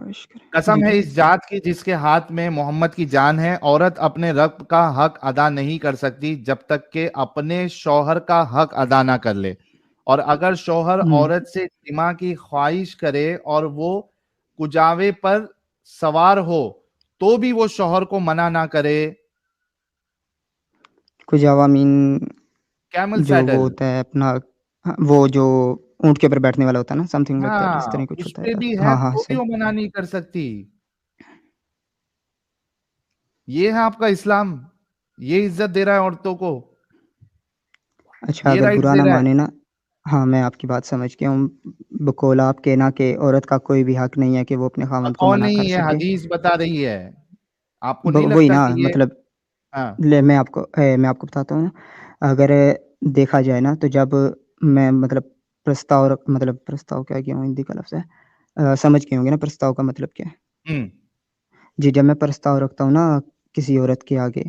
प्रवेश करें। कसम जी है जी इस जात की जिसके हाथ में मोहम्मद की जान है, औरत अपने रब का हक अदा नहीं कर सकती जब तक कि अपने शौहर का हक अदा ना कर ले। और अगर शौहर औरत से जिमा की ख्वाहिश करे और वो कुजावे पर सवार हो तो भी वो शौहर को मना ना करे। कुजावा मीन कैमल जो वो सैडल। होता है अपना, हाँ, वो जो ऊंट के ऊपर बैठने वाला होता है ना, समथिंग लाइक दैट, इस हाँ, तरह कुछ उस होता है पे यार। भी है हाँ हाँ तो भी सही। वो मना नहीं कर सकती। ये है आपका इस्लाम, ये इज्जत दे रहा है औरतों को, अच्छा, ये अगर राइट्स बुरा दे ना रहा है। माने ना, हाँ मैं आपकी बात समझ गया हूँ। बकौल आप कहना कि औरत का कोई भी हक नहीं है कि वो अपने खामंद को और मना कर नहीं, ये सके। हदीस बता रही है। आपको नहीं वही लगता ना, कि ये। मतलब हाँ। मैं आपको बताता हूँ। अगर देखा जाए ना, तो जब मैं मतलब प्रस्ताव क्या गया हूँ, हिंदी का लफ्ज़ है, समझ गए होंगे ना प्रस्ताव का मतलब क्या है। हम्म। जी, जब मैं प्रस्ताव रखता हूँ ना किसी औरत के आगे,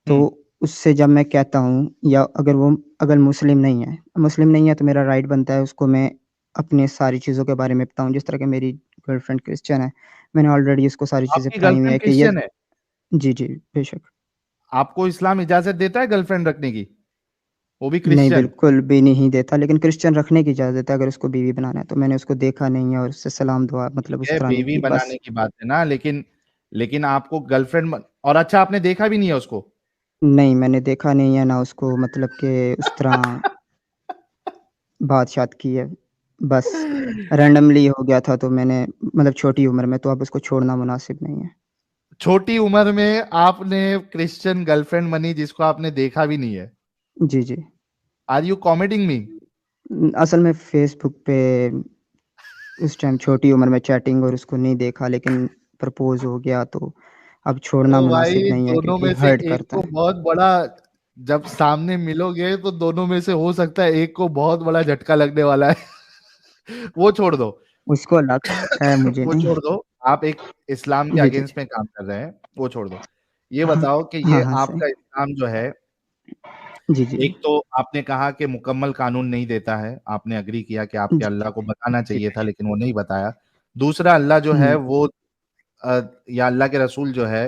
तो हम्म। उससे जब मैं कहता हूँ, या अगर मुस्लिम नहीं है तो मेरा राइट बनता है उसको मैं अपनी सारी चीज़ों के बारे में बताऊँ। जिस तरह की मेरी गर्लफ्रेंड क्रिश्चियन है, मैंने ऑलरेडी उसको सारी चीज़ें आपकी बताई हुई गर्लफ्रेंड है कि ये। क्रिश्चियन है? जी, जी, बेशक। आपको इस्लाम इजाजत देता है गर्लफ्रेंड रखने की, वो भी नहीं, क्रिश्चियन? बिल्कुल भी नहीं देता, लेकिन क्रिश्चियन रखने की इजाज़त है अगर उसको बीवी बनाना है तो। मैंने उसको देखा नहीं है और उससे सलाम दुआ ठीक मतलब उस है, तरह नहीं बीवी की, बस। बनाने की बात है ना, लेकिन लेकिन आपको गर्लफ्रेंड और अच्छा आपने देखा भी नहीं है उसको? नहीं, मैंने देखा नहीं है ना उसको, मतलब कि उस तरह बात-शात की है। बस रैंडमली हो गया था, तो मैंने मतलब छोटी उम्र में, तो अब उसको छोड़ना मुनासिब नहीं है। छोटी उम्र में आपने क्रिश्चियन गर्लफ्रेंड बनी जिसको आपने देखा भी नहीं है? जी, जी। आर यू कॉमेडिंग मी? असल में फ़ेसबुक पे उस टाइम छोटी उम्र में चैटिंग, और उसको नहीं देखा, लेकिन प्रपोज़ हो गया, तो अब छोड़ना तो मुनासिब भाई नहीं है दोनों क्योंकि में से हर्ट एक करता को है। बहुत बड़ा, जब सामने मिलोगे तो दोनों में से हो सकता है एक को बहुत बड़ा झटका लगने वाला है। वो छोड़ दो। उसको लगता है, मुझे वो नहीं। छोड़ दो। आप एक इस्लाम के जी, जी। अगेंस्ट में काम कर रहे हैं, वो छोड़ दो। ये हाँ, बताओ कि हाँ, ये हाँ, सही। आपका इस्लाम जो है, जी, जी, जी। एक तो आपने कहा कि मुकम्मल कानून नहीं देता है, आपने अग्री किया कि आपके जी, अल्लाह को बताना जी, चाहिए था बेशक। लेकिन वो नहीं बताया। दूसरा, अल्लाह जो है हुँ, वो या अल्लाह के रसूल जो है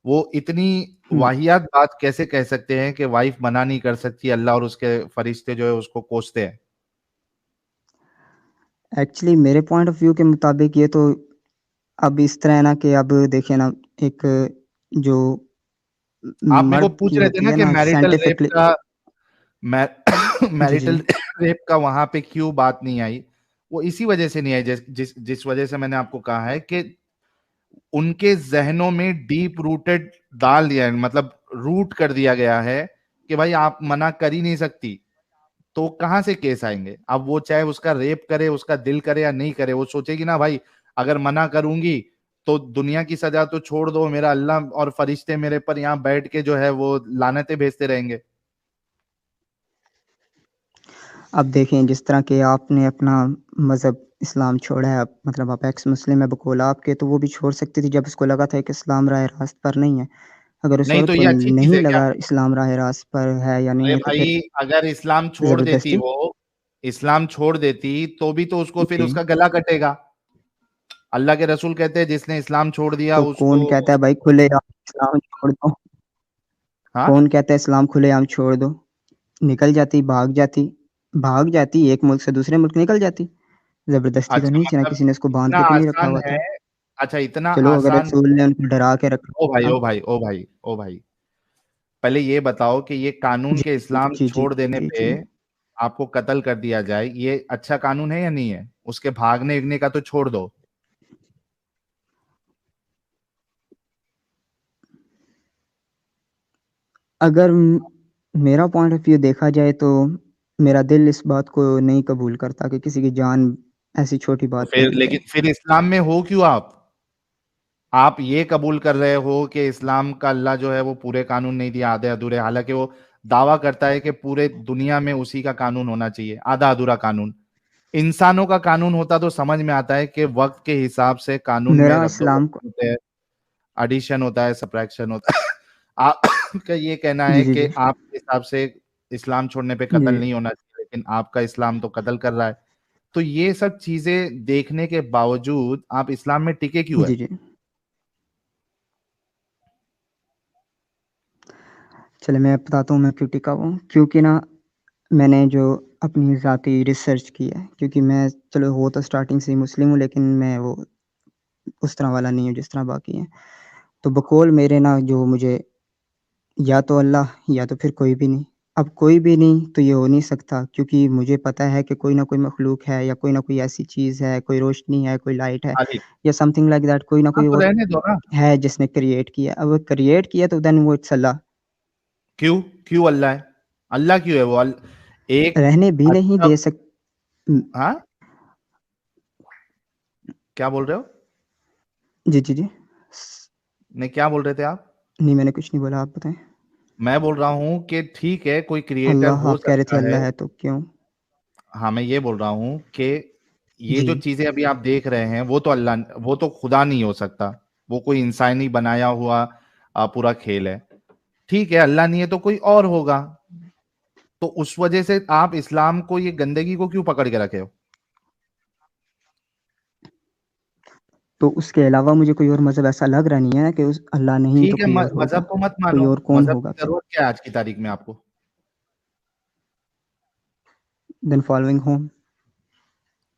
वो इतनी हुँ। वाहियात बात कैसे कह सकते हैं कि वाइफ मना नहीं कर सकती, अल्लाह और उसके फरिश्ते जो है उसको कोसते हैं। एक्चुअली मेरे पॉइंट ऑफ व्यू के मुताबिक ये तो अब इस तरह है ना कि अब देखिए ना, एक जो आप मेरे को मर्द की पूछ रहे थे होती ना है कि ना मैरिटल रेप साइंटिफिकली। का जी, जी। मैरिटल रेप का वहां पे क्यों बात नहीं आई। वो इसी वजह से नहीं आई, जिस वजह से मैंने आपको कहा है कि उनके जहनों में डीप रूटेड डाल दिया है, मतलब रूट कर दिया गया है कि भाई आप मना कर ही नहीं सकती, तो कहां से केस आएंगे। अब वो चाहे उसका रेप करे, उसका दिल करे या नहीं करे, वो सोचेगी ना भाई अगर मना करूंगी तो दुनिया की सजा तो छोड़ दो, मेरा अल्लाह और फरिश्ते मेरे पर यहाँ बैठ के जो है वो लानतें भेजते रहेंगे। अब देखें, जिस तरह के आपने अपना मज़हब इस्लाम छोड़ा है, अब मतलब आप एक्स मुस्लिम है बकौल आपके, तो वो भी छोड़ सकती थी जब उसको लगा था कि इस्लाम राह रास्त पर नहीं है। अगर उस नहीं औरत तो को ये अच्छी चीज नहीं है क्या? लगा इस्लाम राह रास्त पर है या नहीं अरे है, तो फिर भाई अगर इस्लाम छोड़ देती ज़बरदस्ती। वो, इस्लाम छोड़ देती तो भी तो उसको फिर जी। उसका गला कटेगा। अल्लाह के रसूल कहते हैं जिसने इस्लाम छोड़ दिया तो उसको। कौन कहता है भाई खुलेआम इस्लाम छोड़ दो? हाँ। कौन कहता है इस्लाम खुलेआम छोड़ दो? निकल जाती, भाग जाती, एक मुल्क से दूसरे मुल्क निकल जाती। ज़बरदस्ती तो अच्छा नहीं थी ना, मतलब किसी ने उसको बाँध इतना के तो नहीं रखा आसान हुआ है। था। अच्छा इतना चलो, अगर आसान। रसूल ने उनको डरा के रखा ओ भाई था। ओ भाई ओ भाई ओ भाई, पहले ये बताओ कि ये कानून जी, के इस्लाम जी, जी, छोड़ देने जी, पे जी। आपको कत्ल कर दिया जाए, ये अच्छा कानून है या नहीं है? उसके भागने इगने का तो छोड़ दो। अगर मेरा पॉइंट ऑफ व्यू देखा जाए, तो मेरा दिल इस बात को नहीं कबूल करता कि किसी की जान ऐसी छोटी तो बात पे फिर दी लेकिन जाए। फिर इस्लाम में हो क्यों आप ये कबूल कर रहे हो कि इस्लाम का अल्लाह जो है वो पूरे कानून नहीं दिया, आधे अधूरे, हालांकि वो दावा करता है कि पूरे दुनिया में उसी का कानून होना चाहिए, आधा अधूरा कानून। इंसानों का कानून होता तो समझ में आता है कि वक्त के हिसाब से कानून में मेरा रद्दो इस्लाम को। बदल होते हैं, एडिशन होता है, सब्ट्रैक्शन होता है। आपका ये कहना जी, है जी, कि जी। आपके हिसाब से इस्लाम छोड़ने पे कत्ल जी। नहीं होना चाहिए, लेकिन आपका इस्लाम तो कत्ल कर रहा है। तो ये सब चीजें देखने के बावजूद आप इस्लाम में टिके क्यों है? जी, जी। चलिए मैं बताता हूँ मैं क्यों टिका हुआ हूँ। क्योंकि ना मैंने जो अपनी ज़ाती रिसर्च की है, क्योंकि मैं चलो हो तो स्टार्टिंग से ही मुस्लिम हूँ, लेकिन मैं वो उस तरह वाला नहीं हूँ जिस तरह बाकी हैं। तो बकौल मेरे ना जो मुझे या तो अल्लाह या तो फिर कोई भी नहीं। अब कोई भी नहीं तो ये हो नहीं सकता, क्योंकि मुझे पता है कि कोई ना कोई मख़लूक है या कोई ना कोई ऐसी चीज़ है, कोई रोशनी है, कोई लाइट है खालिक। या समथिंग लाइक दैट, कोई ना हाँ, कोई तो और रहने दो ना। है जिसने क्रिएट किया। अब क्रिएट किया तो देन वो इट्स अल्लाह। क्यों? क्यों अल्लाह है? अल्लाह क्यों है वो? एक रहने भी नहीं अच्छा। दे सक उम, हाँ? क्या बोल रहे हो? जी, जी, जी। स नहीं, क्या बोल रहे थे आप? नहीं, मैंने कुछ नहीं बोला, आप बताएँ? मैं बोल रहा हूँ कि ठीक है, कोई क्रिएटर अल्लाह हो आप कह रहे थे सकता है। अल्लाह है तो क्यों? हाँ, मैं ये बोल रहा हूँ कि ये जो जी। चीज़ें अभी आप देख रहे हैं, वो तो खुदा नहीं हो सकता। वो कोई इंसानी बनाया हुआ पूरा खेल है। ठीक है, अल्लाह नहीं है तो कोई और होगा। तो उस वजह से आप इस्लाम को, ये गंदगी को क्यों पकड़ के रखे हो? तो उसके अलावा मुझे कोई और मज़हब ऐसा लग रहा नहीं है कि उस अल्लाह नहीं तो ठीक है, कोई और मज़हब होगा। को मत कोई मानो। और कौन मज़हब होगा की फिर? ज़रूरत क्या है आज की तारीख में आपको? Then following home.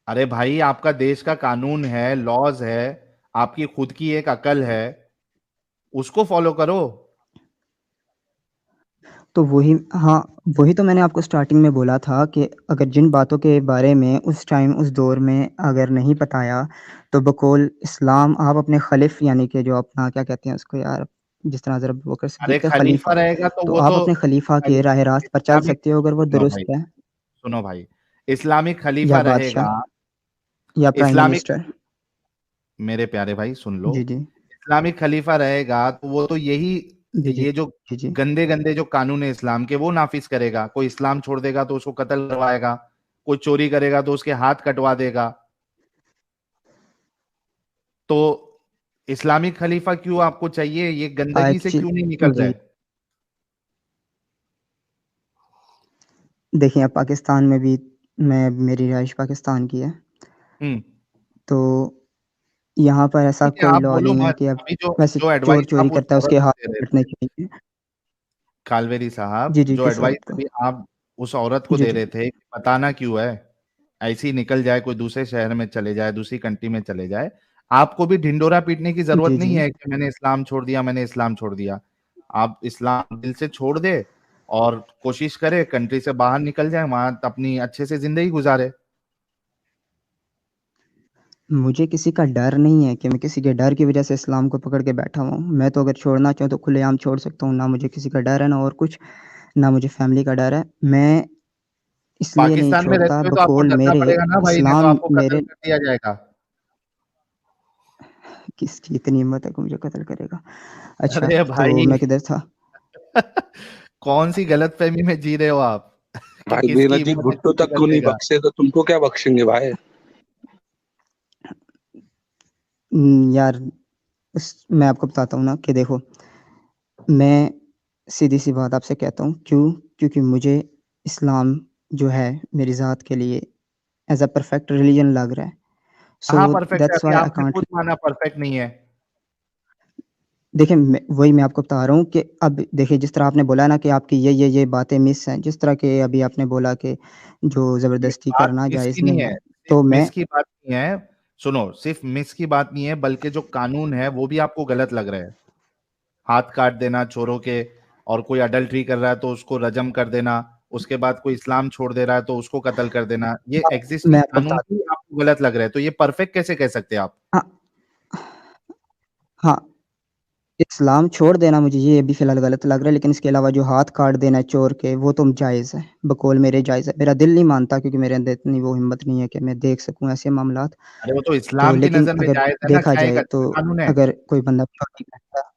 अरे भाई, आपका देश का कानून है, लॉज़ है, आपकी खुद की एक अकल है, उसको फ़ॉलो करो। तो वही हाँ, वही तो मैंने आपको स्टार्टिंग में बोला था कि अगर जिन बातों के बारे में उस टाइम, उस दौर में अगर नहीं बताया, तो बकौल इस्लाम आप अपने खलीफ़ यानी कि जो अपना क्या कहते हैं उसको यार, जिस तरह हज़रत अबू बकर अरे सिद्दीक़ के खलीफा खलीफ़ा, रहेगा तो तो वो आप तो अपने खलीफ़ा के राह-ए-रास्त पर चल इस्लामिक, सकते हो अगर वो सुनो भाई, दुरुस्त है, सुनो भाई, इस्लामिक या खलीफा रहेगा। बादशाह या प्राइम इस्लामिक, मिनिस्टर। मेरे प्यारे भाई सुन लो, जी, जी। इस्लामिक खलीफा रहेगा तो वो तो यही, जी, जी। ये जो जी, जी। गंदे गंदे जो कानून है इस्लाम के वो नाफिज करेगा। कोई इस्लाम छोड़ देगा तो उसको कत्ल करवाएगा, कोई चोरी करेगा तो उसके हाथ कटवा देगा। तो इस्लामिक खलीफा क्यों आपको चाहिए? ये गंदगी से क्यों नहीं निकल जी। रहे? देखिए, अब पाकिस्तान में भी मेरी रिहाइश पाकिस्तान की है, हम्म। तो यहाँ पर ऐसा ठीक है, कोई आप लॉ बोलो नहीं है मत। कि अब अभी जो वैसे जो चोर एडवाइस चोरी आप उस करता है, औरत उसके को हाथ दे रहे कटने थे, चाहिए। कालवेरी साहब, जी, जी, जो किस एडवाइस औरत को? अभी आप उस औरत को जी, दे जी। रहे थे कि बताना क्यों है, ऐसे ही निकल जाए, कोई दूसरे शहर में चले जाए, दूसरी कंट्री में चले जाए। आपको भी ढिंडोरा पीटने की जरूरत जी, नहीं जी। है कि मैंने इस्लाम छोड़ दिया, मैंने इस्लाम छोड़ दिया। आप इस्लाम दिल से छोड़ दे और कोशिश करे कंट्री से बाहर निकल जाए, वहां अपनी अच्छे से जिंदगी गुजारे। मुझे किसी का डर नहीं है कि मैं किसी के डर की वज़ह से इस्लाम को पकड़ के बैठा हुआ हूँ। मैं तो अगर छोड़ना चाहूँ तो खुलेआम छोड़ सकता हूँ, ना मुझे किसी का डर है, ना और कुछ, ना मुझे फैमिली का डर है। मैं इसलिए नहीं पाकिस्तान में छोड़ता रहते हुए तो आपको बकौल डरना मेरे पड़ेगा ना भाई, नहीं तो इस्लाम आपको कत्ल मेरे कर दिया जाएगा। किसकी इतनी हिम्मत है कि मुझे कत्ल करेगा? अच्छा, अरे तो भाई, मैं किधर था? कौन सी गलतफहमी में जी रहे हो आप कि भाई किसकी बेनजीर हिम्मत है भुट्टो कत्ल तक कर को नहीं देगा? बख्शे तो तुमको क्या बख्शेंगे भाई। यार मैं आपको बताता हूँ ना कि देखो, मैं सीधी-सी बात आपसे कहता हूँ, क्यों? क्योंकि मुझे इस्लाम जो है मेरी ज़ात के लिए एज़ अ परफेक्ट रिलिजन लग रहा है। कहाँ सो परफेक्ट है? दैट्स अभी व्हाई आई आपने कांट खुद माना परफेक्ट नहीं है। देखिए, मैं आपको बता रहा हूँ कि अब देखिए, जिस तरह आपने बोला ना कि आपकी ये बातें मिस हैं, जिस तरह के अभी आपने बोला कि जो ये ज़बरदस्ती बात करना मिस की जायज़ नहीं नहीं है, है, सिर्फ तो मैं मिस की बात नहीं है। सुनो, सिर्फ मिस की बात नहीं है, बल्कि जो कानून है वो भी आपको गलत लग रहा है। हाथ काट देना चोरों के, और कोई अडल्ट्री कर रहा है तो उसको रजम कर देना, उसके बाद कोई इस्लाम छोड़ दे रहा है तो उसको कत्ल कर देना। ये मैं एग्जिस्टिंग आपको कानून बता भी आपको गलत लग रहा है, तो ये परफेक्ट कैसे कह सकते हैं आप? हाँ, हाँ, इस्लाम छोड़ देना मुझे ये अभी फ़िलहाल गलत लग रहा है, लेकिन इसके अलावा जो हाथ काट देना है चोर के, वो तो जायज़ है, बकौल मेरे जायज़ है। मेरा दिल नहीं मानता, क्योंकि मेरे अंदर इतनी वो हिम्मत नहीं है कि मैं देख सकूँ ऐसे मामलात। अरे वो तो तो इस्लाम की लेकिन नज़र में अगर जायज़ है ना, देखा क्या एक जाए तो अच्छा कानून है? अगर कोई बंदा चोरी करता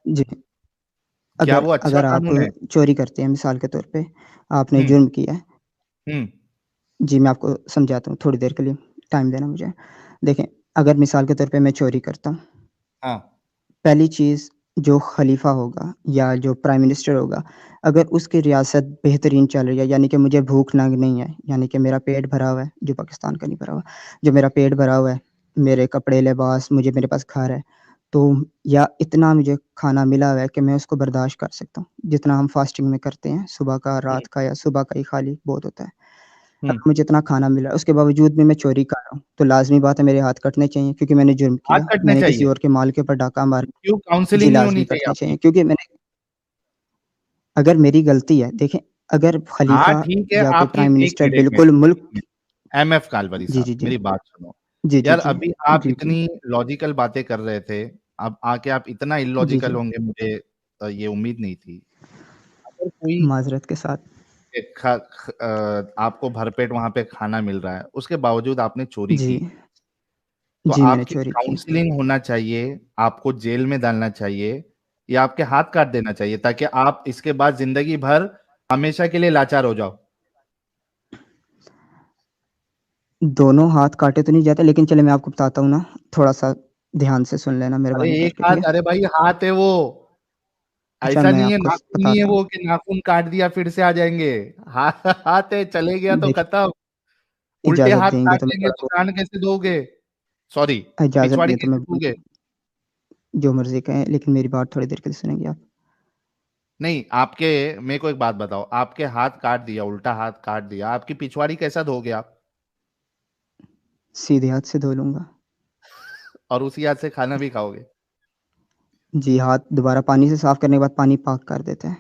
जी, क्या अगर वो अच्छा अगर आप कानून है? चोरी करते हैं मिसाल के तौर पे, आपने हुँ, जुर्म किया है। हुँ, जी, मैं आपको समझाता हूँ, थोड़ी देर के लिए टाइम देना मुझे। देखें, अगर मिसाल के तौर पे मैं चोरी करता हूँ, हाँ, पहली चीज़ जो खलीफा होगा या जो प्राइम मिनिस्टर होगा, अगर उसकी रियासत बेहतरीन चल रही है, यानी कि मुझे भूख नंग नहीं है, यानी कि मेरा पेट भरा हुआ है, जो पाकिस्तान का नहीं भरा हुआ, जो मेरा पेट भरा हुआ है, मेरे कपड़े, लिबास, मेरे पास घर है, तो या इतना मुझे खाना मिला हुआ है कि मैं उसको बर्दाश्त कर सकता हूँ, जितना हम फास्टिंग में करते हैं, सुबह का, रात का या सुबह का ही खाली बहुत होता है। अगर मुझे इतना खाना मिला है, उसके बावजूद भी मैं चोरी कर रहा हूँ, तो लाज़मी बात है मेरे हाथ कटने चाहिए क्योंकि मैंने जुर्म हाथ किया, कटने मैंने किसी चाहिए। और के माल के ऊपर डाका मारा। क्यों जी, काउंसलिंग नहीं होनी लाज़मी चाहिए कटने आपकी? चाहिए क्योंकि मैंने अगर मेरी गलती है, देखें, अगर हाँ खलीफा ठीक है, या कोई आपकी प्राइम एक मिनिस्टर मिनट एक मिनट बिल्कुल एक मुल्क मिनट एमएफ कालवरी जी, साहब जी, जी। मेरी बात सुनो। जी, जी, यार जी। अभी आप जी, जी। इतनी लॉजिकल बातें कर रहे थे, अब आके आप इतना जी, इलॉजिकल जी। होंगे मुझे ये उम्मीद नहीं थी। अगर कोई माज़रत के साथ। आपको भरपेट वहाँ पे खाना मिल रहा है, उसके बावजूद आपने चोरी जी। की, तो जी, मैंने आपकी चोरी की। काउंसलिंग होना चाहिए, आपको जेल में डालना चाहिए या आपके हाथ काट देना चाहिए ताकि आप इसके बाद ज़िंदगी भर हमेशा के लिए लाचार हो जाओ। दोनों हाथ काटे तो नहीं जाते, लेकिन चलिए मैं आपको बताता हूँ ना, थोड़ा-सा ध्यान से सुन लेना अरे मेहरबानी एक करके, ठीक हाथ है? अरे भाई हाथ है वो, अच्छा, ऐसा मैं नहीं है आपको स नाखून नहीं है बताता हूँ। वो कि नाखून काट दिया फिर से आ जाएँगे। हा हाथ है चले गया तो देखिए, खत्म। उल्टे इजाज़त हाथ देंगे तो मैं काटेंगे तो थोड़ा-बहुत कान कैसे धोगे? सॉरी इजाज़त पिछवाड़ी दें तो कैसे मैं धोगे? जो मर्ज़ी कहें, लेकिन मेरी बात थोड़ी देर के लिए सुनेंगे आप? नहीं, आपके मेरे को एक बात बताओ, आपके हाथ काट दिया, उल्टा हाथ काट दिया, आपकी पिछवाड़ी कैसा धोगे आप? सीधे हाथ से धो लूँगा। और उसी हाथ से खाना भी खाओगे। जी, हाथ दोबारा पानी से साफ़ करने के बाद पानी पाक कर देते हैं।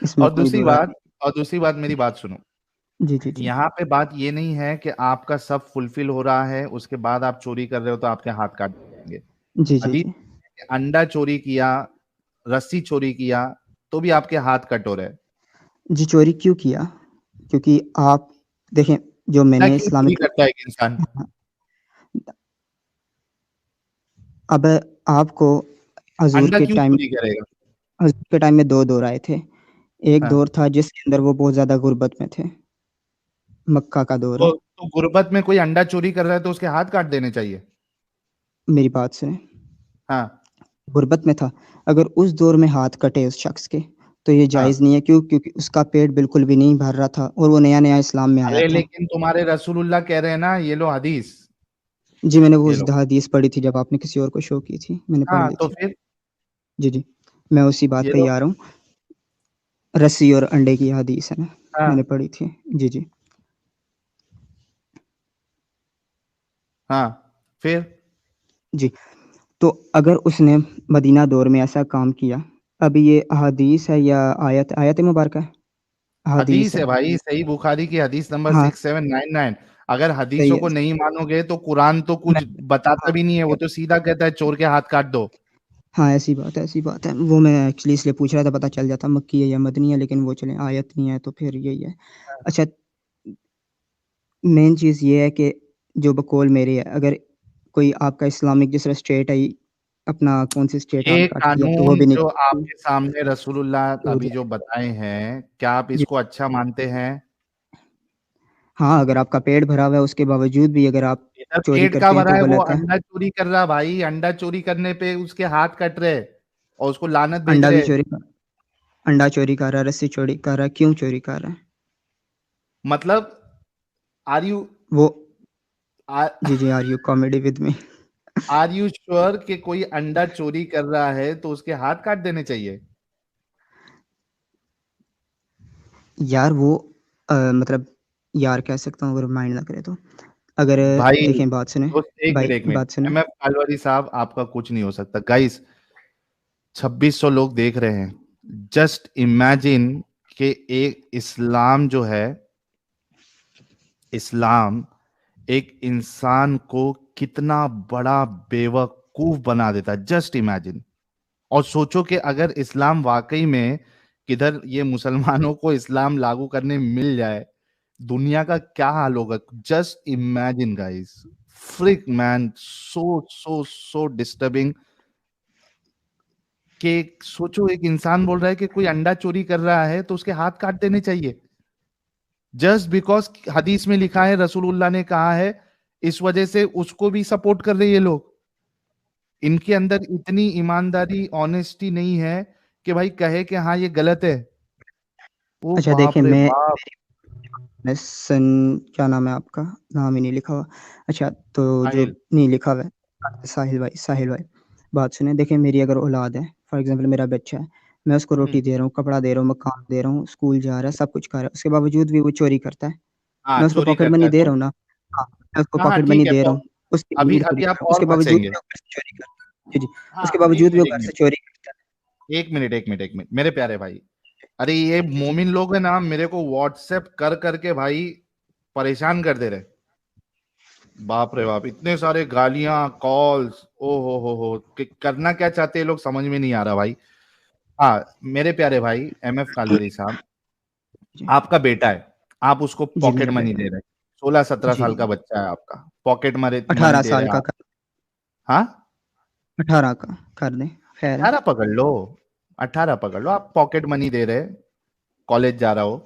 इसमें और कोई दूसरी दो राय बात और दूसरी बात मेरी बात सुनो। जी, जी, जी। यहाँ पे बात ये नहीं है कि आपका सब फुलफिल हो रहा है, उसके बाद आप चोरी कर रहे हो तो आपके हाथ काट देंगे। जी, जी, हदीस जी। में अंडा चोरी किया, रस्सी चोरी किया, तो भी आपके हाथ कट हो रहे हैं। जी, चोरी क्यों किया? क्योंकि आप देखें, जो अंडा मैंने क्यों चोरी इस्लामिक करता है एक इंसान? हाँ, अब आपको अंडा क्यों चोरी करेगा? हज़ूर के टाइम में 2 दौर आए थे। एक हाँ, दौर था जिसके अंदर वो बहुत ज़्यादा गुर्बत में थे, मक्का का दौर है। तो गुर्बत में कोई अंडा चोरी कर रहा है तो उसके हाथ काट देने चाहिए। मेरी बात सुनें, हाँ, गुर्बत में था, अगर उस दौर में हाथ कटे उस शख़्स के, तो ये हाँ। जायज़ नहीं है, क्यों? क्योंकि उसका पेट बिल्कुल भी नहीं भर रहा था और वो नया-नया इस्लाम में आया अरे था। लेकिन तुम्हारे रसूलुल्लाह कह रहे हैं ना, ये लो हदीस, जी, मैंने वो ये लो। हदीस पढ़ी थी जब आपने किसी और को शो की थी, मैंने पढ़ हाँ, ली तो थी। फिर जी, जी। मैं उसी बात ये पे ही लो। आ रहा हूँ, रस्सी और अंडे की हदीस है ना, मैंने हाँ, पढ़ी थी। जी, जी। हाँ, फिर जी, तो अगर उसने मदीना दौर में ऐसा काम किया, अब ये अहादीस है या आयत मुबारका है? अहादीस हदीस है है। भाई, सही बुखारी की हदीस नंबर हाँ, 6799। अगर सही हदीसों है। को नहीं मानोगे तो कुरान तो मैं कुछ बताता हाँ, भी नहीं है, वो तो सीधा कहता है चोर के हाथ काट दो। हाँ, ऐसी बात है, ऐसी बात है। वो मैं एक्चुअली इसलिए पूछ रहा था, पता चल जाता मक्की है या मदनी है, लेकिन वो चलें आयत नहीं है तो फिर यही है। अच्छा, मेन चीज़ ये है कि जो बकौल मेरी है, अगर कोई आपका इस्लामिक दूसरा स्टेट है, अपना कौन-सी स्टेट हाथ ये काटती है, तो वो कानून भी नहीं जो काटती, आपके सामने रसूलुल्लाह अभी सऊदी जो अरब। बताए हैं, क्या आप जी। इसको अच्छा मानते हैं? हाँ, अगर आपका पेट भरा हुआ है, उसके बावजूद भी अगर आप इधर चोरी पेट का करते हैं, भरा तो है, वो गलत है। अंडा चोरी कर रहा भाई, अंडा चोरी करने पे उसके हाथ कट रहे और उसको लानत भेज अंडा भी रहे। चोरी कर अंडा चोरी कर रहा है, रस्सी चोरी कर रहा है, क्यों चोरी कर रहा है? मतलब आर यू वो आर जी, जी, are you comedy with me? Are you sure कि कोई अंडा चोरी कर रहा है तो उसके हाथ काट देने चाहिए? यार वो मतलब यार कह सकता हूँ अगर माइंड ना करे तो। अगर भाई देखें बात सुनें, दोस्त भाई एक मिनट बात सुनें। एमएफ कालवरी साहब आपका कुछ नहीं हो सकता गाइस। 2600 लोग देख रहे हैं। जस्ट इमेजिन कि एक इस्लाम जो है, इस्लाम एक इंसान को कितना बड़ा बेवकूफ बना देता है। Just imagine. और सोचो कि अगर इस्लाम वाकई में किधर ये मुसलमानों को इस्लाम लागू करने मिल जाए, दुनिया का क्या हाल होगा। जस्ट इमेजिन गाइस, फ्रिक मैन, सो सो सो डिस्टर्बिंग। कि सोचो एक इंसान बोल रहा है कि कोई अंडा चोरी कर रहा है तो उसके हाथ काट देने चाहिए, जस्ट बिकॉज हदीस में लिखा है, रसूलुल्लाह ने कहा है, इस वजह से उसको भी सपोर्ट कर रहे हैं ये लोग। इनके अंदर इतनी ईमानदारी, ऑनेस्टी नहीं है कि भाई कहे कि हाँ ये गलत है। ओ अच्छा बाप देखिए, रे मैं बाप। मैं सन क्या नाम है आपका? नाम ही नहीं लिखा हुआ। अच्छा, तो जो साहिल। नहीं लिखा हुआ है, साहिल भाई, बात सुनिए। देखिए, मेरी अगर औलाद है, फॉर एग्ज़ाम्पल मेरा बच्चा है, मैं उसको रोटी दे रहा हूँ, कपड़ा दे रहा हूँ, मकान दे रहा हूँ, स्कूल जा रहा है, सब कुछ कर रहा है, उसके बावजूद भी वो चोरी करता है। हाँ मैं उसको चोरी पॉकेट करता मनी है दे तो। रहा हूँ ना। हाँ, मैं उसको हाँ हाँ पॉकेट मनी ठीक है, दे रहा तो हूँ, उसकी अभी नीड पूरी, अभी आप और उसके बावजूद फंसेंगे। भी वो घर से चोरी करता है। जी, जी, उसके हाँ बावजूद भी वो घर एक से मिनट चोरी करता है। एक मिनट एक मिनट एक मिनट मेरे प्यारे भाई। अरे ये जी, जी। मोमिन लोग है ना, मेरे को व्हाट्सएप कर करके भाई परेशान कर दे रहे। बाप रे बाप, इतने सारे गालियां, कॉल्स, ओ हो करना क्या चाहते हैं लोग समझ में नहीं आ रहा भाई। हाँ मेरे प्यारे भाई MF कालवरी साहब, जी, आपका बेटा है, आप उसको जी, पॉकेट मेरा मनी बेटा। दे रहे हैं, 16-17 जी, साल का बच्चा है आपका, पॉकेट मनी 18 दे रहे साल हैं का आप। हाँ 18 का कर दें, खैर है। 18 पकड़ लो, 18 पकड़ लो, आप पॉकेट मनी दे रहे, कॉलेज जा रहा हो,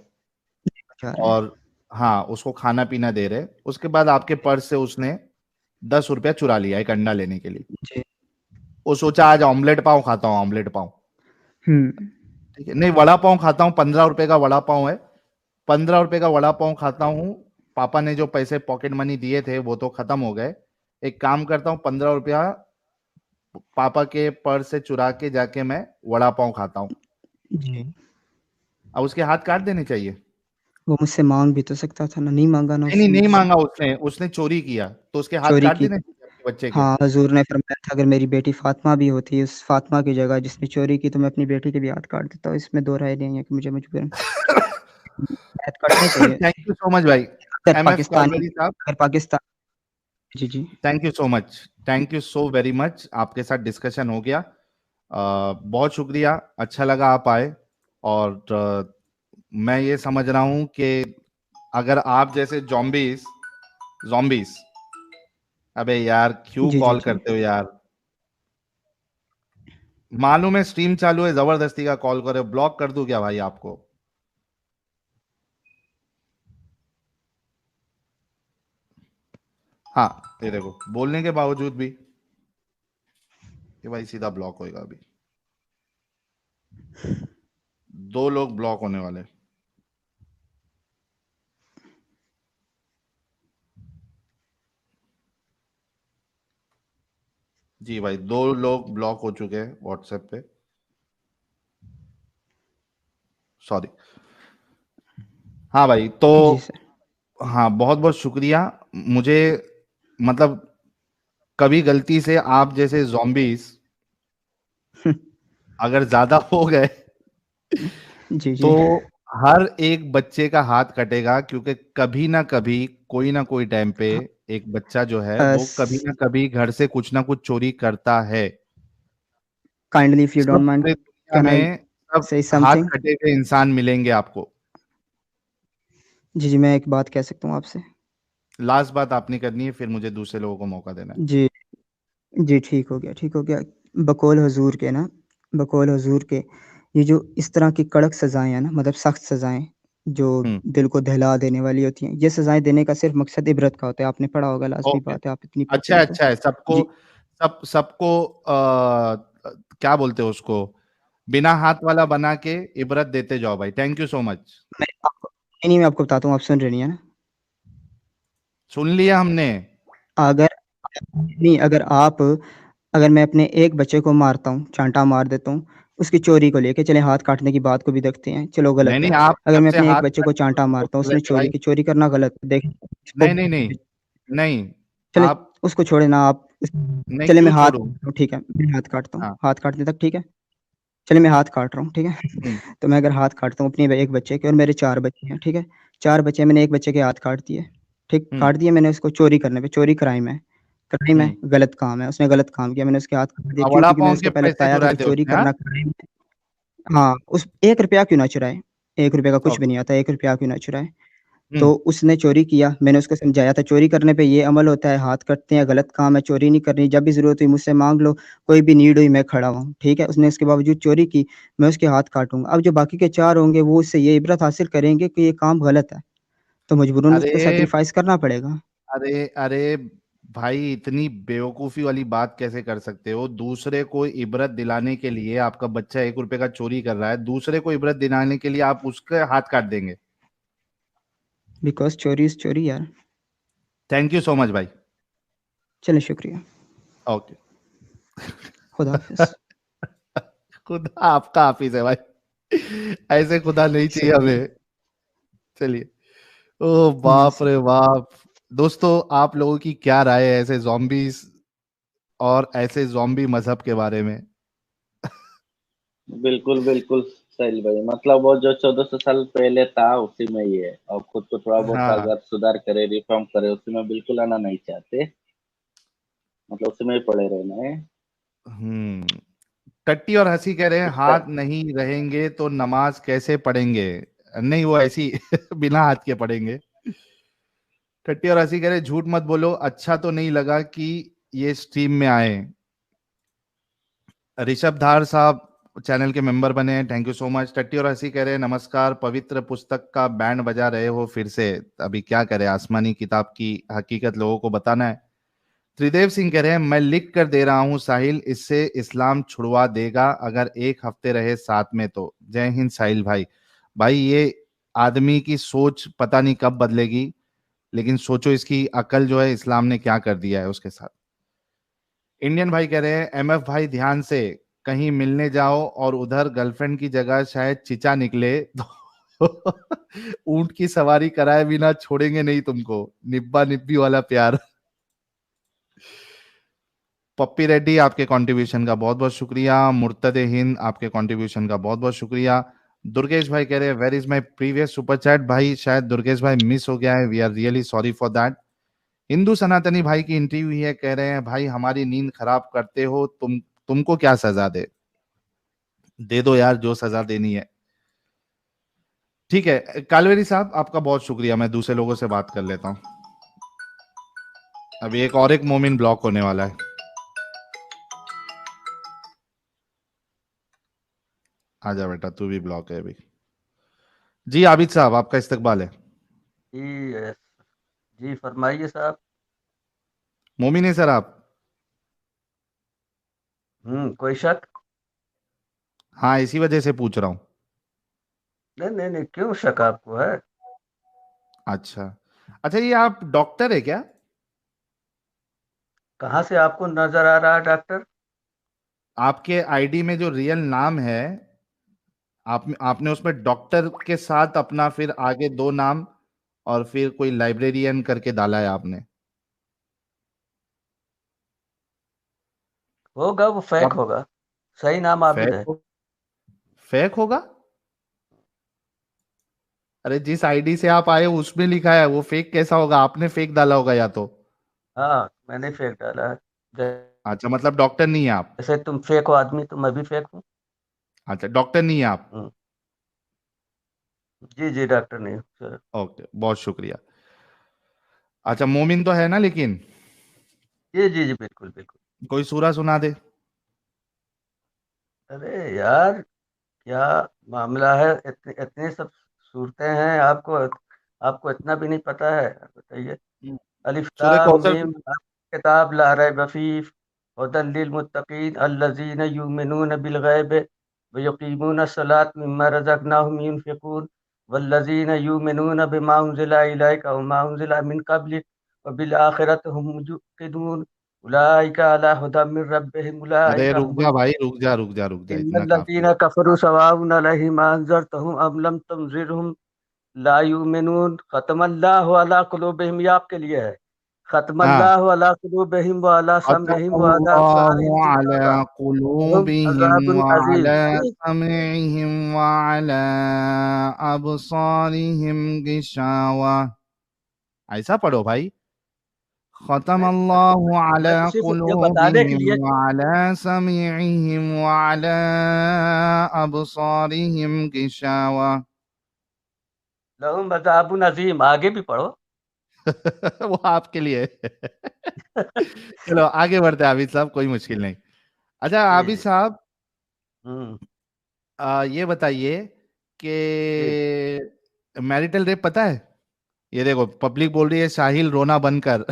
जा रहे हैं। और हाँ उसको खाना पीना दे रहे, उसके बाद आपके पर्स से उसने 10 रुपया चुरा लिया एक अंडा लेने के लिए। जी। वो सोचा आज ऑमलेट पाव खाता हूँ, ऑमलेट पाव, हुँ। ठीक है, नहीं वड़ा पाव खाता हूँ, 15 रुपए का वड़ा पाव है, 15 रुपए का वड़ा पाव खाता हूँ। पापा ने जो पैसे पॉकेट मनी दिए थे वो तो खत्म हो गए, एक काम करता हूँ 15 रुपया पापा के पर्स से चुरा के जाके मैं वड़ा पाव खाता हूँ। जी। अब उसके हाथ काट देने चाहिए। वो मुझसे माँग भी तो सकता था ना, नहीं माँगा ना नहीं नहीं उसने नहीं मुझसे। मांगा उसने, उसने चोरी किया तो उसके हाथ चोरी काट की। देने चाहिए आपके बच्चे के। हाँ, हज़ूर ने फरमाया था, अगर मेरी बेटी फ़ातिमा भी होती, उस फ़ातिमा की जगह जिसने चोरी की, तो मैं अपनी बेटी के भी हाथ काट देता हूँ। इसमें दो राय नहीं है कि मुझे मजबूरन हाथ काटने चाहिए। थैंक यू सो मच भाई, अगर MF पाकिस्तानी कालवरी साहब। अगर पाकिस्तान जी, जी। Thank you so much, thank you so very much, आपके साथ डिस्कशन हो गया। बहुत शुक्रिया, अच्छा लगा आप आए। और मैं ये समझ रहा हूँ कि अगर आप जैसे जॉम्बीज जॉम्बीज अबे यार क्यों जी, जी, कॉल जी। करते हो यार, मालूम है स्ट्रीम चालू है, जबरदस्ती का कॉल करे, ब्लॉक कर दूं क्या भाई आपको? हाँ ये देखो, बोलने के बावजूद भी ये भाई सीधा ब्लॉक होएगा अभी। 2 लोग ब्लॉक होने वाले। जी भाई 2 लोग ब्लॉक हो चुके हैं व्हाट्सएप पे, सॉरी। हाँ भाई तो जी, सर। हाँ बहुत बहुत शुक्रिया। मुझे मतलब कभी गलती से आप जैसे zombies अगर ज्यादा हो गए जी, तो जी। हर एक बच्चे का हाथ कटेगा, क्योंकि कभी ना कोई टाइम पे हाँ, एक बच्चा जो है वो कभी स ना कभी घर से कुछ ना कुछ चोरी करता है। काइंडली इफ यू सब डोंट माइंड, पूरे दुनिया कैन आई में सब से हाथ समथिंग? कटे हुए इंसान मिलेंगे आपको। जी, जी, मैं एक बात कह सकता हूँ आपसे? लास्ट बात आपने करनी है, फिर मुझे दूसरे लोगों को मौका देना है। जी, जी, ठीक हो गया, ठीक हो गया। बकौल हुज़ूर के ना, बकौल हुज़ूर के, ये जो इस तरह की कड़क सज़ाएँ हैं ना, मतलब सख्त सज़ाएँ, जो हम्म। दिल को दहला देने वाली होती हैं, ये सज़ाएँ देने का सिर्फ़ मकसद इबरत का होता है। आपने पढ़ा होगा, लाज़मी ओके, बात है, आप इतनी पढ़ते हैं तो। अच्छा है, सबको जी, सबको क्या बोलते हैं उसको, बिना हाथ वाला बना के इबरत देते जाओ भाई। Thank you so much. मैं आपको नहीं, मैं आपको बताता हूँ, आप सुन रहे नहीं हैं ना? सुन लिया हमने। अगर नहीं, अगर मैं अपने एक बच्चे को मारता हूँ, चाँटा मार देता हूँ, उसकी चोरी को लेके, चलें हाथ काटने की बात को भी देखते हैं, चलो नहीं गलत नहीं, है। आप अगर जब मैं से अपने एक हाथ बच्चे को काटे तो चाँटा उसको मारता हूँ, बोल उसने रहे थे चोरी भाई। की, चोरी करना गलत है, देखें उसको नहीं नहीं नहीं नहीं, चलें आप उसको छोड़े ना आप नहीं, चलें मैं क्यों हाथ छोड़ू? काटता हूँ, ठीक है, मैं हाथ काटता हूँ, हाँ। हाथ काटने तक ठीक है? चलिए मैं हाथ काट रहा हूँ, ठीक है? हम्म तो मैं अगर हाथ काटता हूँ अपने एक बच्चे के और मेरे 4 बच्चे हैं, ठीक है? 4 बच्चे हैं, मैंने एक बच्चे के हाथ काट दिए, ठीक? हम्म काट दिए मैंने उसको चोरी करने पे, चोरी क्राइम है, हम्म। गलत काम है, उसने गलत काम किया, मैंने उसके हाथ काट दिए। क्यों? वड़ा क्योंकि मैंने पाव के उसको पहले पैसे बताया था चुराए कि थे चोरी उसने, हाँ। करना क्राइम है। हाँ, उस ₹1 क्यों ना चुराए? ₹1 का कुछ भी ओके। नहीं आता, ₹1 क्यों ना चुराए? तो हम्म। उसने चोरी किया, मैंने उसको समझाया था चोरी करने पे ये अमल होता है, हाथ कटते हैं, गलत काम है, चोरी नहीं करनी, जब भी ज़रूरत हुई मुझसे माँग लो, कोई भी नीड हुई मैं खड़ा हूँ, ठीक है? उसने इसके बावजूद चोरी की, मैं उसके हाथ काटूँगा। अब जो बाकी के 4 होंगे वो उससे ये इबरत हासिल करेंगे कि ये काम गलत है, तो मजबूरन उसको अरे सैक्रिफ़ाइस करना पड़ेगा। अरे भाई इतनी बेवकूफी वाली बात कैसे कर सकते हो? दूसरे को इबरत दिलाने के लिए, आपका बच्चा 1 रुपए का चोरी कर रहा है, दूसरे को इबरत दिलाने के लिए आप उसके हाथ काट देंगे? बिकॉज चोरी इज चोरी यार। थैंक यू सो मच भाई। चलिए, शुक्रिया। ओके। खुदा हाफिज। खुदा आपका हाफिज है भाई, ऐसे खुदा नहीं चाहिए शुक्रिया। हमें। चलिए। ओ जी बाप रे सर। बाप। दोस्तों, आप लोगों की क्या राय है ऐसे zombies और ऐसे zombie मजहब के बारे में? बिल्कुल बिल्कुल सही भाई, मतलब वो जो 1400 साल पहले था उसी में ही है, और खुद को थोड़ा बहुत हाँ। अगर सुधार करे, रिफॉर्म करे, उसी में बिल्कुल आना नहीं चाहते, मतलब उसी में ही पड़े रहना है। हम्म। टट्टी और हंसी कह रहे हैं उसका हाथ नहीं रहेंगे तो नमाज कैसे पढ़ेंगे? नहीं, वो ऐसी बिना हाथ के पढ़ेंगे। टट्टी और हंसी कह रहे हैं झूठ मत बोलो, अच्छा तो नहीं लगा कि ये स्ट्रीम में आए। ऋषभ धार साहब चैनल के मेंबर बने हैं, थैंक यू सो मच। टट्टी और हंसी कह रहे हैं नमस्कार, पवित्र पुस्तक का बैंड बजा रहे हो फिर से। अभी क्या करें, आसमानी किताब की हकीकत लोगों को बताना है। त्रिदेव सिंह कह रहे हैं मैं लिख कर दे रहा हूं साहिल, इससे इस्लाम छुड़वा देगा अगर 1 हफ्ते रहे साथ में तो। जय हिंद साहिल भाई। भाई ये आदमी की सोच पता नहीं कब बदलेगी, लेकिन सोचो इसकी अकल जो है इस्लाम ने क्या कर दिया है उसके साथ। इंडियन भाई कह रहे हैं एमएफ भाई ध्यान से, कहीं मिलने जाओ और उधर गर्लफ्रेंड की जगह शायद चिचा निकले तो ऊंट की सवारी कराए बिना छोड़ेंगे नहीं तुमको, निब्बा निब्बी वाला प्यार। पप्पी रेड्डी आपके कंट्रीब्यूशन का बहुत बहुत शुक्रिया। मुर्तदे हिंद आपके कंट्रीब्यूशन का बहुत बहुत शुक्रिया। दुर्गेश भाई कह रहे हैं where is my previous super chat? भाई शायद दुर्गेश भाई मिस हो गया है, we are really sorry for that. Hindu सनातनी भाई की इंटरव्यू हुई है, कह रहे हैं भाई हमारी नींद खराब करते हो तुमको क्या सजा दे दो यार जो सजा देनी है। ठीक है कालवेरी साहब, आपका बहुत शुक्रिया। मैं दूसरे लोगों से बात कर लेता हूँ। अभी एक मोमिन ब्लॉक होने वाला है। आजा बेटा, तू भी ब्लॉक है अभी। जी आबिद साहब, आपका इस्तकबाल है। जी जी फरमाइए साहब। मोमिन है सर आप? कोई शक? हाँ, इसी वजह से पूछ रहा हूँ। नहीं नहीं नहीं, क्यों शक आपको है? अच्छा। अच्छा, ये आप डॉक्टर है क्या? कहाँ से आपको नजर आ रहा है डॉक्टर? आपके आईडी में जो रियल नाम है, आपने उसमें डॉक्टर के साथ अपना फिर आगे 2 नाम और फिर कोई लाइब्रेरियन करके डाला है आपने। होगा, वो फेक आप होगा। सही नाम आबिद फेक है। हो, फेक होगा? अरे जिस आईडी से आप आए हो उसमें लिखा है, वो फेक कैसा होगा? आपने फेक डाला होगा या तो। हाँ, मैंने फेक डाला है। अच्छा, मतलब डॉक्टर नहीं है आप? जैसे तुम फेक हो आदमी, तो मैं भी फेक हूँ। अच्छा, डॉक्टर नहीं है आप? हम्म, जी जी, डॉक्टर नहीं हूँ सर। ओके, बहुत शुक्रिया। अच्छा, मोमिन तो है ना लेकिन? जी जी जी, बिल्कुल बिल्कुल। कोई सूरा सुना दे। अरे यार, क्या मामला है? इतने इतने सब सूरतें हैं, आपको आपको इतना भी नहीं पता है? बताइए। अलिफ सूरह लाम कौसर। मीम किताब ला रैब फीह हुदल लिल मुत्तकीन अल्लज़ीना युमिनून बिल गैब व युकीमून अस्सलात मिम्मा रज़क़नाहुम युनफिकून वल्लज़ीना युमिनून बिमा उन्ज़िला इलैका व मा उन्ज़िला मिन क़ब्लिक व बिल आखिरति हुम युक़िनून उलाइका अला हुदा मिन रब्बिहिम अरे उलाइका रुक हुमुल जा भाई, रुक जा रुक जा रुक जा, इतना काफी है। इन्नल्लज़ीना कफ़रू सवाउन अलैहिम अअंज़रतहुम अम लम तुनज़िरहुम ला युमिनून खतमल्लाहु अला कुलूबिहिम, ये आपके लिए है। हाँ। खतमल्लाहु अला कुलूबिहिम व अला समइहिम व अला अतल्लाहु अब्सारिहिम अला गिशावा लहुम कुलूबिहिम अज़ाबुन व अज़ीम। अला समइहिम व अला अबसारिहिम गिशावा। ऐसा पढ़ो भाई। मैं खतमल्लाहु अला मैं तो सिर्फ ये बताने के कुलूबिहिम लिए व अला समइहिम व अला अबसारिहिम गिशावा। लहुम अज़ाबुन अज़ीम, आगे भी पढ़ो। वो आपके लिए है। चलो आगे बढ़ते हैं आबिद साहब, कोई मुश्किल नहीं। अच्छा जी आबिद जी। साहब, हम्म। ये बताइए जी। कि मैरिटल रेप पता है? ये देखो पब्लिक बोल रही है साहिल रोना बंद कर।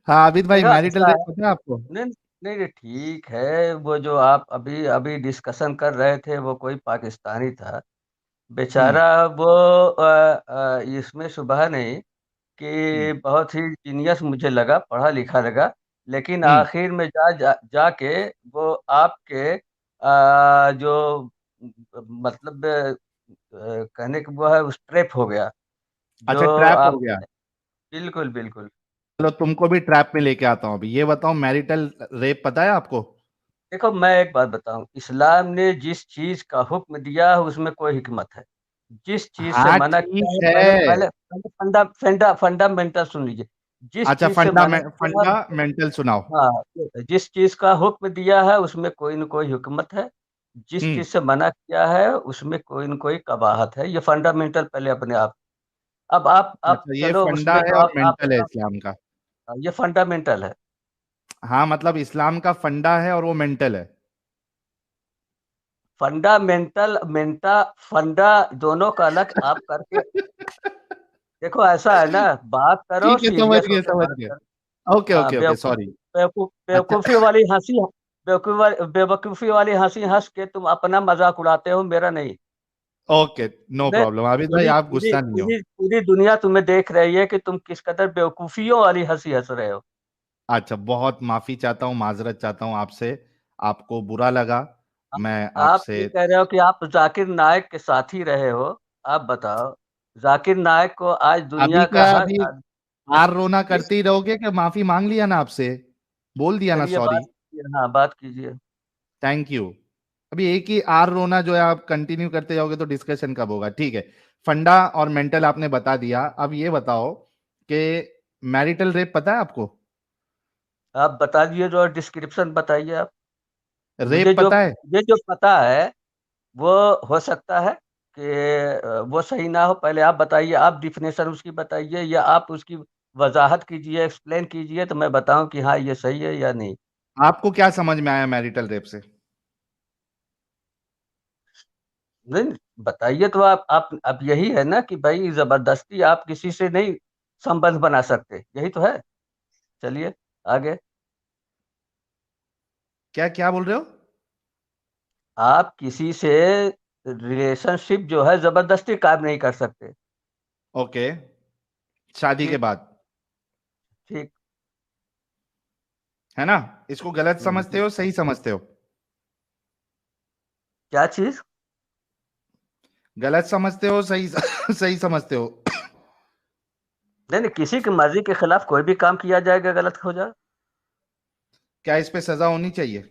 हाँ आबिद भाई, देखो मैरिटल ऐसा रेप है, पता है आपको? नहीं नहीं नहीं, ठीक है, वो जो आप अभी अभी डिस्कशन कर रहे थे वो कोई पाकिस्तानी था बेचारा, वो इसमें सुबह नहीं कि बहुत ही जीनियस मुझे लगा, पढ़ा लिखा लगा, लेकिन आखिर में जाके वो आपके जो मतलब कहने का वो है, उस ट्रैप हो गया अच्छा, जो ट्रैप हो आप। गया। बिल्कुल बिल्कुल। चलो तुमको भी ट्रैप में लेके आता हूँ अभी। ये बताओ, मैरिटल रेप पता है आपको? देखो मैं एक बात बताऊं, इस्लाम ने जिस चीज का हुक्म दिया है उसमें कोई हिकमत है, जिस चीज से हाँ मना ठीक किया है, पहले है। पहले फंडामेंटल सुन लीजिए। जिस अच्छा, चीज से मना किया है, फंडामेंटल सुनाओ। हाँ, जिस चीज का हुक्म दिया है उसमें कोई न कोई हिकमत है, जिस हम्म चीज से मना किया है उसमें कोई न कोई कबाहत है, ये फंडामेंटल पहले अपने आप। अब आप अच्छा, ये चलो फंडा उसमें है तो और मेंटल है इस्लाम का। ये फंडामेंटल है। हाँ मतलब इस्लाम का फंडा है और वो मेंटल है। फंडामेंटल मेंटा फंडा दोनों का अलग आप करके देखो, ऐसा है ना, बात करो ठीक है, समझ सीरियस गए होकर समझ बात गए। करो। ओके हाँ, ओके ओके, सॉरी। अच्छा। बेवकूफी वाली हंसी, बेवकूफी वाली हंसी हंस के तुम अपना मजाक उड़ाते हो, मेरा नहीं। ओके, नो तुम्हें प्रॉब्लम आबिद भाई, पूरी आप पूरी गुस्सा नहीं हो। पूरी पूरी दुनिया तुम्हें देख रही है कि तुम किस कदर बेवकूफियों वाली हंसी हंस रहे हो। अच्छा, बहुत माफी चाहता हूँ, माजरत चाहता हूँ आपसे। आपको बुरा लगा, मैं आप आपसे। ये कह रहे हो कि आप जाकिर नायक के साथ ही रहे हो, आप बताओ, जाकिर नायक को आज अभी दुनिया का का हर अभी आर रोना किस करते ही रहोगे कि माफी मांग लिया ना आपसे? बोल दिया ना चलिए सॉरी? बात कीजिए, हाँ बात कीजिए। Thank you. अभी एक ही आर रोना जो है, आप कंटिन्यू करते जाओगे तो डिस्कशन कब होगा? ठीक है, फंडा और मेंटल आपने बता दिया। अब ये बताओ कि मैरिटल रेप पता है आपको? आप बता दिए, जो डिस्क्रिप्शन बताइए आप। मुझे रेप जो पता है? मुझे जो पता है वो हो सकता है कि वो सही ना हो, पहले आप बताइए, आप डिफिनेशन उसकी बताइए, या आप उसकी वजाहत कीजिए, एक्सप्लेन कीजिए, तो मैं बताऊं कि हाँ ये सही है या नहीं। आपको क्या समझ में आया मैरिटल रेप से? नहीं, बताइए तो आप अब यही है ना कि भाई जबरदस्ती आप किसी से नहीं संबंध बना सकते, यही तो है। चलिए आगे। क्या क्या बोल रहे हो? आप किसी से रिलेशनशिप जो है जबरदस्ती कायम नहीं कर सकते। ओके, शादी के ठीक बाद, ठीक। है ना? इसको गलत समझते ठीक। हो सही समझते हो? क्या चीज? गलत समझते हो सही सही समझते हो? नहीं नहीं, किसी की मर्जी के खिलाफ कोई भी काम किया जाएगा गलत हो जाए। क्या इस पे सजा होनी चाहिए?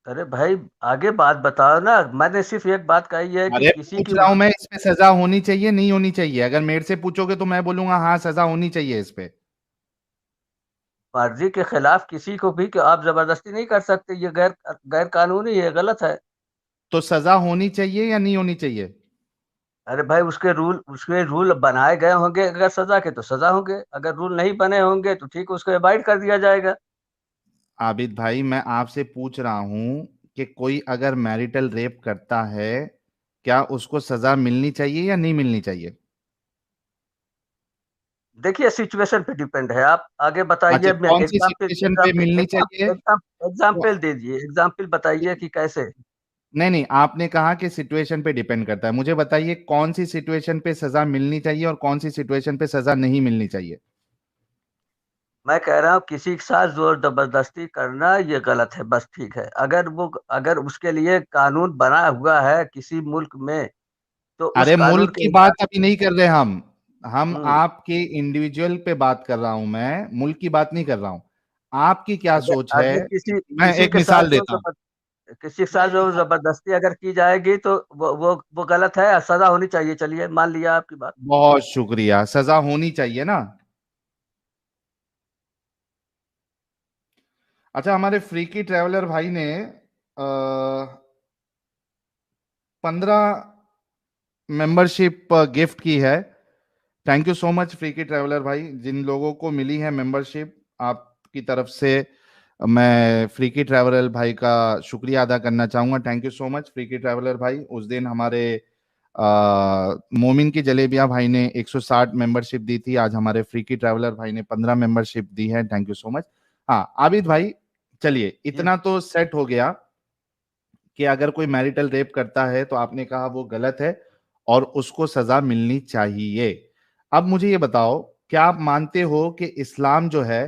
अरे भाई, आगे बात बताओ ना, मैंने सिर्फ एक बात कही है कि अरे किसी पूछ की रहा हूं मैं, इस पे सजा होनी चाहिए नहीं होनी चाहिए? अगर मेरे से पूछोगे तो मैं बोलूंगा हाँ सजा होनी चाहिए इस पे। मर्जी के खिलाफ किसी को भी कि आप जबरदस्ती नहीं कर सकते, ये गैर गैर कानूनी है, गलत है। तो सजा होनी चाहिए या नहीं होनी चाहिए? अरे भाई, उसके रूल बनाए गए होंगे, अगर सजा के तो सजा होंगे, अगर रूल नहीं बने होंगे तो ठीक, उसको अवॉइड कर दिया जाएगा। आबिद भाई, मैं आपसे पूछ रहा हूं कि कोई अगर मैरिटल रेप करता है, क्या उसको सजा मिलनी चाहिए या नहीं मिलनी चाहिए? देखिए, सिचुएशन पे डिपेंड है, आप आगे अच्छा, बताइए, मैं कौन सी एग्जाम्पल सिचुएशन पे मिलनी चाहिए? एग्जाम्पल दीजिए, एग्जाम्पल बताइए कि कैसे। नहीं नहीं, आपने कहा कि सिचुएशन पे डिपेंड करता है। मुझे बताइए कौन सी सिचुएशन पे सजा मिलनी चाहिए और कौन सी सिचुएशन पे सजा नहीं मिलनी चाहिए? मैं कह रहा हूँ किसी के साथ जोर जबरदस्ती करना ये गलत है, बस ठीक है। अगर उसके लिए कानून बना हुआ है किसी मुल्क में, तो उस अरे कानून मुल्क के की हिसाब। बात अभी नहीं कर रहे हम हम्म। आपके इंडिविजुअल पे बात कर रहा हूं, मैं मुल्क की बात नहीं कर रहा हूं। आपकी क्या अगर सोच है? अगर किसी मैं किसी एक के साथ मिसाल देता हूं। किसी के साथ जो जबरदस्ती अगर की जाएगी तो वो गलत है, सजा होनी चाहिए, चलिए मान लिया आपकी बात। बहुत शुक्रिया, सजा होनी चाहिए ना? अच्छा, हमारे फ्रीकी ट्रेवलर भाई ने 15 मेंबरशिप गिफ्ट की है। Thank you so much freaky traveller भाई। जिन लोगों को मिली है मेंबरशिप आपकी तरफ से, मैं फ्रीकी ट्रैवलर भाई का शुक्रिया अदा करना चाहूंगा। Thank you so much freaky traveller भाई। उस दिन हमारे मोमिन की जलेबिया भाई ने 160 मेंबरशिप दी थी, आज हमारे फ्री की ट्रैवलर भाई ने 15 मेंबरशिप दी है, थैंक यू सो मच। हाँ आबिद भाई, चलिए इतना तो सेट हो गया कि अगर कोई मैरिटल रेप करता है तो आपने कहा वो गलत है और उसको सजा मिलनी चाहिए। अब मुझे ये बताओ, क्या आप मानते हो कि इस्लाम जो है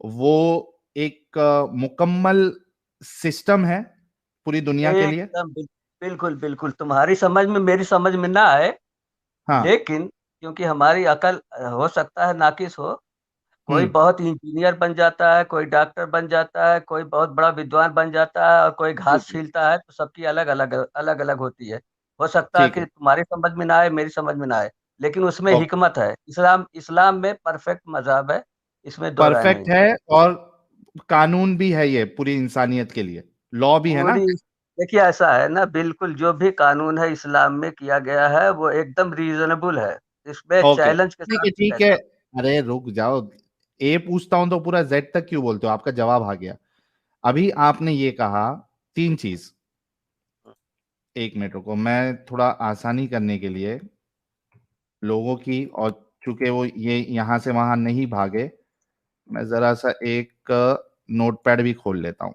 वो एक मुकम्मल सिस्टम है पूरी दुनिया के लिए? एकदम बिल्कुल बिल्कुल, तुम्हारी समझ में मेरी समझ में ना आए, हाँ। लेकिन क्योंकि हमारी अकल हो सकता है नाकिस हो, कोई हम्म। बहुत इंजीनियर बन जाता है, कोई डॉक्टर बन जाता है, कोई बहुत बड़ा विद्वान बन जाता है और कोई घास छीलता है, तो सबकी अलग अलग अलग अलग होती है। हो सकता है ठीक कि है। तुम्हारी समझ में ना आए, मेरी समझ में ना आए, लेकिन उसमें ओके। हिकमत है। इस्लाम इस्लाम में परफेक्ट मजहब है, इसमें दो राय नहीं। परफेक्ट है और कानून भी है ये पूरी इंसानियत के लिए, लॉ भी है ना? पूरी देखिए, ऐसा है ना, बिल्कुल जो भी कानून है इस्लाम में किया गया है वो एकदम रीजनेबल है, इसमें ओके चैलेंज के ठीक साथ है नहीं ठीक है। रहता। अरे रुक जाओ, ए पूछता हूं तो पूरा जेड तक क्यों बोलते हो? आपका जवाब आ गया। अभी आपने ये कहा तीन चीज। एक मिनट रुको, मैं थोड़ा आसानी करने के लिए लोगों की, और चूंकि वो ये यहां से वहां नहीं भागे, मैं जरा सा एक नोटपैड भी खोल लेता हूं।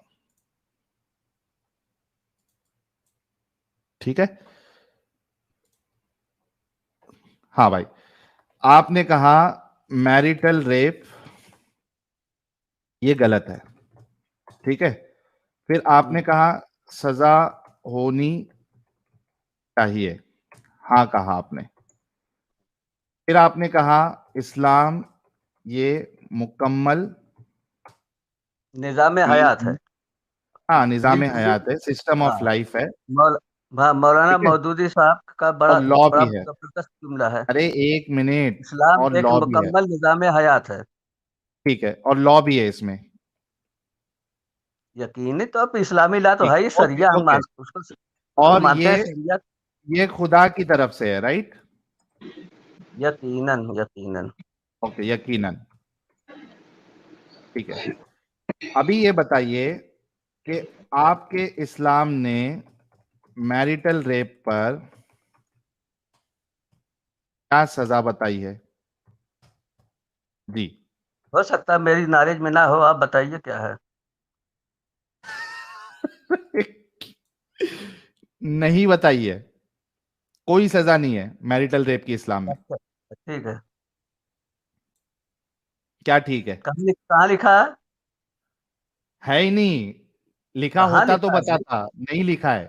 ठीक है। हाँ भाई, आपने कहा मैरिटल रेप ये गलत है, ठीक है। फिर आपने कहा सजा होनी चाहिए, हाँ कहा आपने। फिर आपने कहा इस्लाम ये मुकम्मल निजाम हयात है। दीन, हाँ निजाम दिल दिल हयात है, सिस्टम ऑफ हाँ, लाइफ है। मौल हाँ, मौलाना ठीक है। मौदूदी साहब का और बड़ा लॉ बड़ा भी है। जबरदस्त जुमला है। अरे एक मिनट, इस्लाम और एक लॉ भी है। मुकम्मल निजाम हयात है। ठीक है, और लॉ भी है इसमें। यकीनी तो अब इस्लामी ला तो ठीक है ही, है, ओके सरिया हम ओके। मान उसको और मानते हैं, सरिया। ये खुदा की तरफ से है, राइट? यकीनन यकीनन। ओके, यकीनन। ठीक है। अभी ये बताइए कि आपके इस्लाम ने मैरिटल रेप पर क्या सजा बताई है? जी। हो सकता है मेरी नॉलेज में ना हो, आप बताइए क्या है। नहीं बताइए, कोई सजा नहीं है मैरिटल रेप की इस्लाम में। अच्छा, ठीक है। क्या ठीक है? कहाँ लिखा है? है ही नहीं, लिखा कहाँ होता तो लिखा है भाई? बताता, नहीं लिखा है।